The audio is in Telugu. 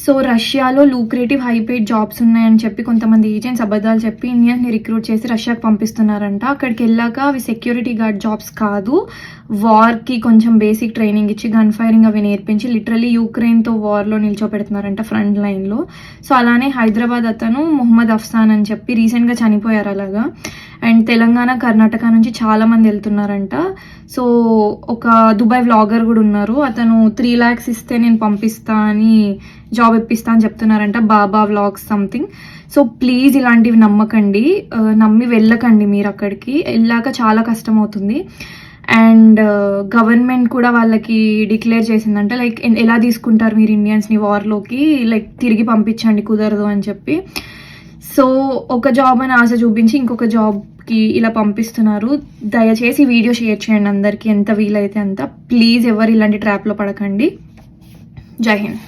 సో రష్యాలో లూక్రేటివ్ హై పెయిడ్ జాబ్స్ ఉన్నాయని చెప్పి కొంతమంది ఏజెంట్స్ అబద్ధాలు చెప్పి ఇండియన్స్ని రిక్రూట్ చేసి రష్యాకి పంపిస్తున్నారంట. అక్కడికి వెళ్ళాక అవి సెక్యూరిటీ గార్డ్ జాబ్స్ కాదు, వార్కి కొంచెం బేసిక్ ట్రైనింగ్ ఇచ్చి గన్ ఫైరింగ్ అవి నేర్పించి లిటరలీ యూక్రెయిన్తో వార్లో నిల్చోపెడుతున్నారంట ఫ్రంట్ లైన్లో. సో అలానే హైదరాబాద్ అతను మొహమ్మద్ అఫ్సాన్ అని చెప్పి రీసెంట్గా చనిపోయారు అలాగా. అండ్ తెలంగాణ, కర్ణాటక నుంచి చాలామంది వెళ్తున్నారంట. సో ఒక దుబాయ్ వ్లాగర్ కూడా ఉన్నారు, అతను 3 lakhs ఇస్తే నేను పంపిస్తా అని జాబ్ ఇప్పిస్తా అని చెప్తున్నారంట, బాబా వ్లాగ్స్ సంథింగ్. సో ప్లీజ్ ఇలాంటివి నమ్మకండి, నమ్మి వెళ్ళకండి. మీరు అక్కడికి వెళ్ళాక చాలా కష్టం అవుతుంది. అండ్ గవర్నమెంట్ కూడా వాళ్ళకి డిక్లేర్ చేసిందంట, లైక్ ఎలా తీసుకుంటారు మీరు ఇండియన్స్ని వార్లోకి, లైక్ తిరిగి పంపించండి, కుదరదు అని చెప్పి. సో ఒక జాబ్ అని ఆశ చూపించి ఇంకొక జాబ్కి ఇలా పంపిస్తున్నారు. దయచేసి వీడియో షేర్ చేయండి అందరికీ, ఎంత వీలైతే అంత. ప్లీజ్ ఎవరు ఇలాంటి ట్రాప్లో పడకండి. జై హింద్.